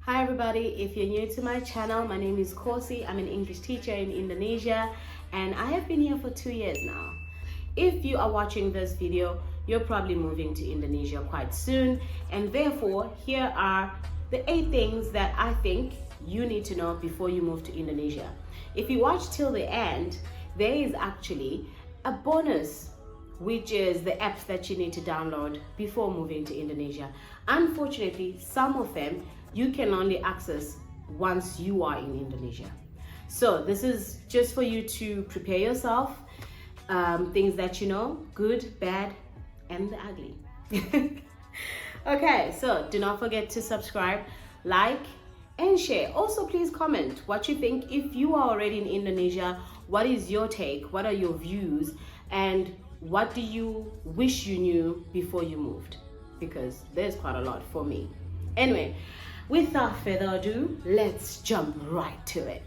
Hi everybody, if you're new to my channel, my name is Kosi. I'm an English teacher in Indonesia and I have been here for 2 years now. If you are watching this video, you're probably moving to Indonesia quite soon, and therefore here are the 8 things that I think you need to know before you move to Indonesia. If you watch till the end, there is actually a bonus, which is the apps that you need to download before moving to Indonesia. Unfortunately, some of them you can only access once you are in Indonesia. So this is just for you to prepare yourself, things that you know, good, bad, and the ugly. Okay, so do not forget to subscribe, like, and share. Also, please comment what you think. If you are already in Indonesia, what is your take? What are your views? And what do you wish you knew before you moved? Because there's quite a lot for me. Anyway, without further ado, let's jump right to it.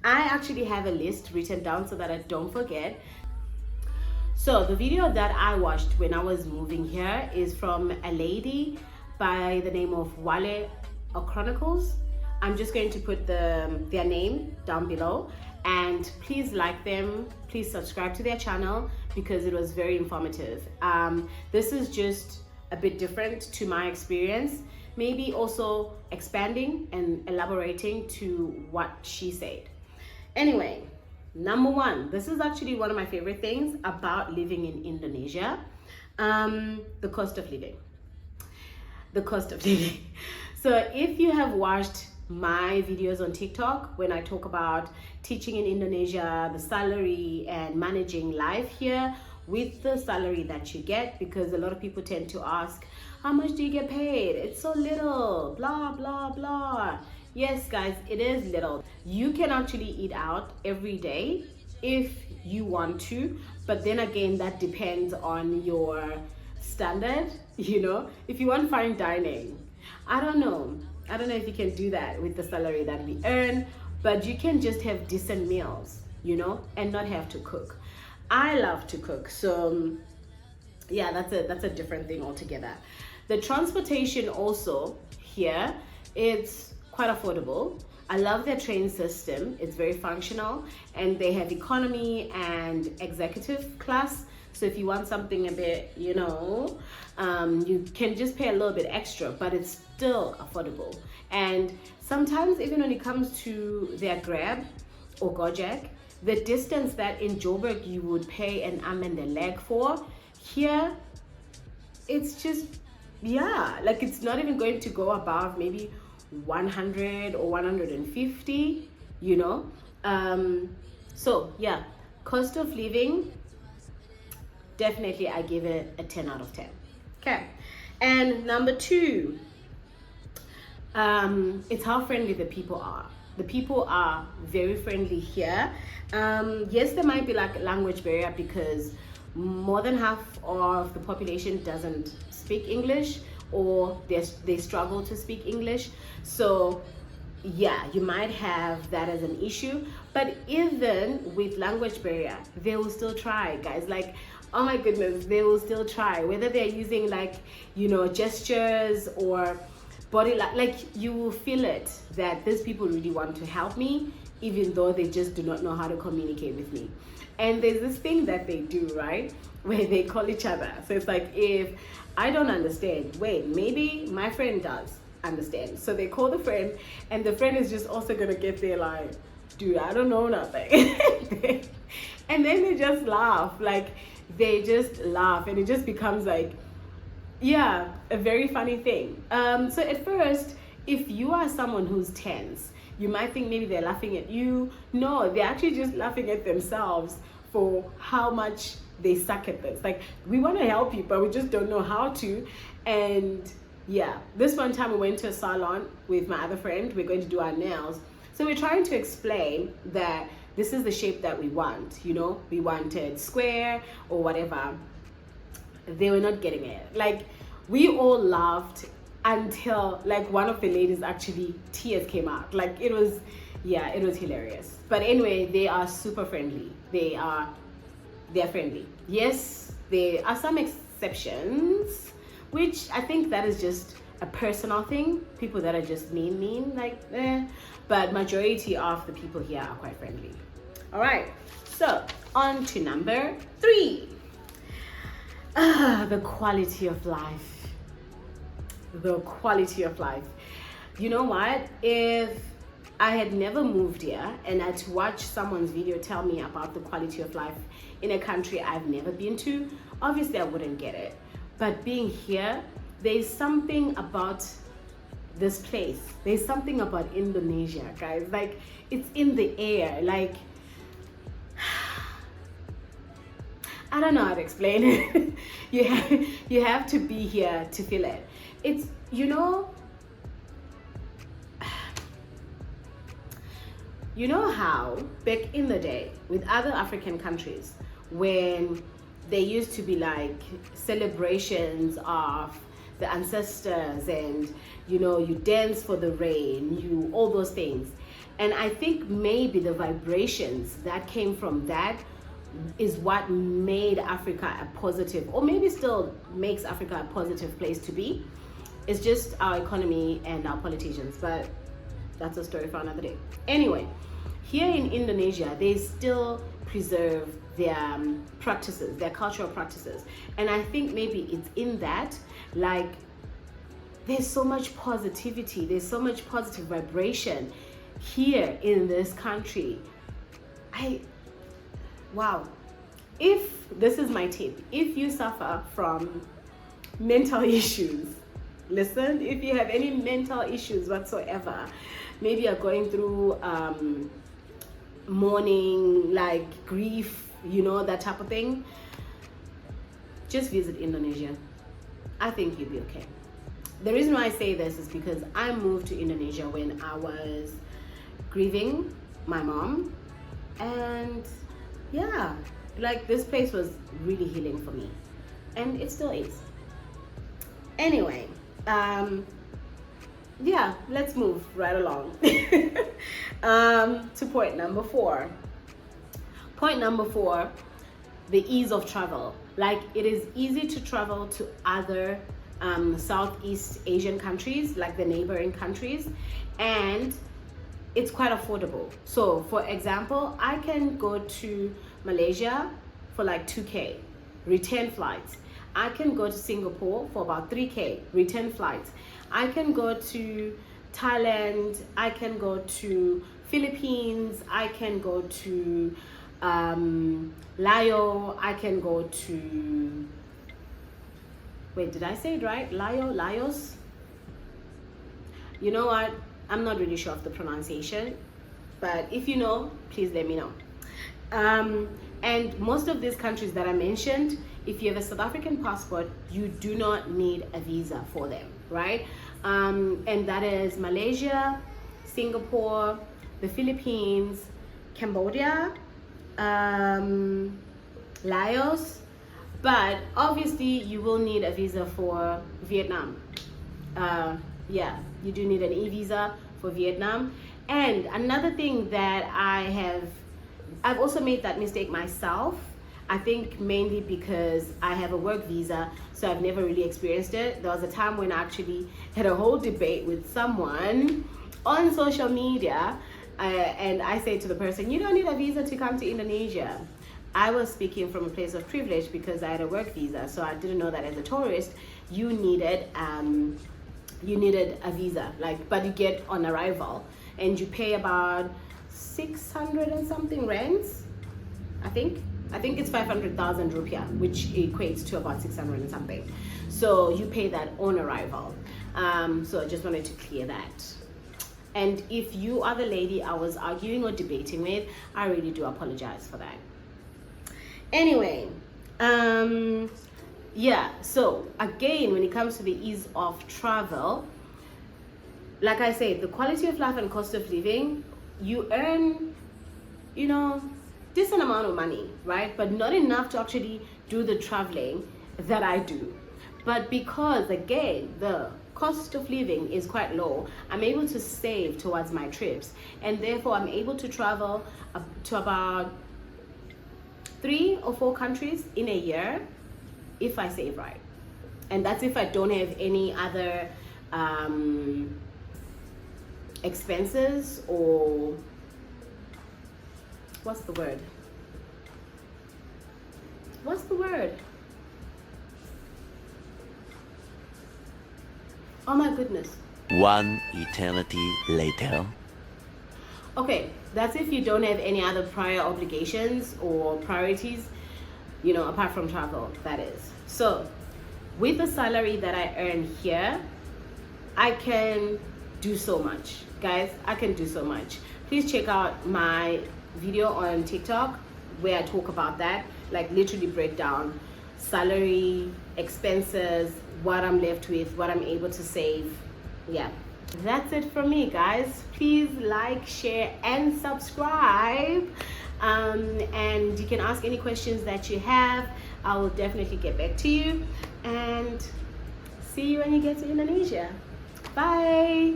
I actually have a list written down so that I don't forget. So the video that I watched when I was moving here is from a lady by the name of Wale Chronicles. I'm just going to put their name down below, and please like them, please subscribe to their channel because it was very informative. This is just a bit different to my experience, maybe also expanding and elaborating to what she said. Anyway, number 1, this is actually one of my favorite things about living in Indonesia, the cost of living. The cost of living. So if you have watched my videos on TikTok when I talk about teaching in Indonesia, the salary and managing life here with the salary that you get, because a lot of people tend to ask, how much do you get paid? It's so little, blah, blah, blah. Yes, guys, it is little. You can actually eat out every day if you want to, but then again, that depends on your standard, you know. If you want fine dining, I don't know if you can do that with the salary that we earn, but you can just have decent meals, you know, and not have to cook. I love to cook, so yeah, that's a different thing altogether. The transportation also here, it's quite affordable. I love their train system. It's very functional, and they have economy and executive class. So if you want something a bit, you know, you can just pay a little bit extra, but it's still affordable. And sometimes even when it comes to their Grab or Gojek, the distance that in Joburg you would pay an arm and a leg for, here it's just, yeah, like it's not even going to go above maybe 100 or 150, you know. So yeah, cost of living, definitely I give it a 10 out of 10. Okay, and number 2, it's how friendly the people are. The people are very friendly here. Yes, there might be like a language barrier because more than half of the population doesn't speak English, or they struggle to speak English. So yeah, you might have that as an issue, but even with language barrier, they will still try, guys. Like, oh my goodness, they will still try, whether they're using like, you know, gestures or body, like you will feel it that these people really want to help me, even though they just do not know how to communicate with me. And there's this thing that they do, right, where they call each other. So it's like, if I don't understand, wait, maybe my friend does understand. So they call the friend, and the friend is just also gonna get there like, dude, I don't know nothing. And then they just laugh, like they just laugh, and it just becomes like, yeah, a very funny thing. So at first, if you are someone who's tense, you might think maybe they're laughing at you. No, they're actually just laughing at themselves for how much they suck at this. Like, we want to help you, but we just don't know how to. And yeah, this one time we went to a salon with my other friend. We're going to do our nails. So we're trying to explain that this is the shape that we want, you know, we wanted square or whatever. They were not getting it. Like, we all laughed until like one of the ladies actually tears came out. Like, it was, yeah, it was hilarious. But anyway, they are super friendly. They're friendly. Yes, there are some exceptions, which I think that is just a personal thing. People that are just mean, like, but majority of the people here are quite friendly. All right, so on to number 3. The quality of life. The quality of life. You know what? If I had never moved here and I had to watch someone's video tell me about the quality of life in a country I've never been to, obviously I wouldn't get it. But being here, there's something about this place. There's something about Indonesia, guys. Like, it's in the air. Like, I don't know how to explain it. you have to be here to feel it. It's, you know how back in the day with other African countries, when there used to be like celebrations of the ancestors, and you dance for the rain, all those things. And I think maybe the vibrations that came from that is what made Africa a positive, or maybe still makes Africa a positive place to be. It's just our economy and our politicians, but that's a story for another day. Anyway, here in Indonesia, they still preserve their practices, their cultural practices. And I think maybe it's in that, like, there's so much positivity, there's so much positive vibration here in this country. Wow. If this is my tip, if you suffer from mental issues, listen, if you have any mental issues whatsoever, maybe you're going through mourning, like grief, that type of thing, just visit Indonesia. I think you'll be okay. The reason why I say this is because I moved to Indonesia when I was grieving my mom, and yeah, like, this place was really healing for me, and it still is. Anyway, yeah, let's move right along to point number 4. Point number 4, the ease of travel. Like, it is easy to travel to other Southeast Asian countries, like the neighboring countries, and it's quite affordable. So for example, I can go to Malaysia for like 2K, return flights. I can go to Singapore for about 3K, return flights. I can go to Thailand, I can go to Philippines, I can go to Laos, I can go to, wait, did I say it right? Laos? You know what? I'm not really sure of the pronunciation, but if you know, please let me know. And most of these countries that I mentioned, if you have a South African passport, you do not need a visa for them, right? And that is Malaysia, Singapore, the Philippines, Cambodia, Laos, but obviously you will need a visa for Vietnam. Yeah, you do need an e-visa for Vietnam. And another thing that I've also made that mistake myself. I think mainly because I have a work visa, so I've never really experienced it. There was a time when I actually had a whole debate with someone on social media, and I say to the person, you don't need a visa to come to Indonesia. I was speaking from a place of privilege because I had a work visa, so I didn't know that as a tourist, you needed a visa, like, but you get on arrival, and you pay about 600 and something rands, I think it's 500,000 rupiah, which equates to about 600 and something. So you pay that on arrival. So I just wanted to clear that. And if you are the lady I was arguing or debating with, I really do apologize for that. Anyway, yeah, so again, when it comes to the ease of travel, like I said, the quality of life and cost of living, you earn, decent amount of money, right? But not enough to actually do the traveling that I do. But because, again, the cost of living is quite low, I'm able to save towards my trips, and therefore I'm able to travel to about 3 or 4 countries in a year if I save right. And that's if I don't have any other expenses, or what's the word? Oh my goodness. One eternity later. Okay, that's if you don't have any other prior obligations or priorities, apart from travel, that is. So with the salary that I earn here, I can do so much. Guys, I can do so much. Please check out my video on TikTok where I talk about that, like literally break down salary, expenses, what I'm left with, what I'm able to save. Yeah, that's it from me, guys. Please like, share, and subscribe. And you can ask any questions that you have. I will definitely get back to you, and see you when you get to Indonesia. Bye.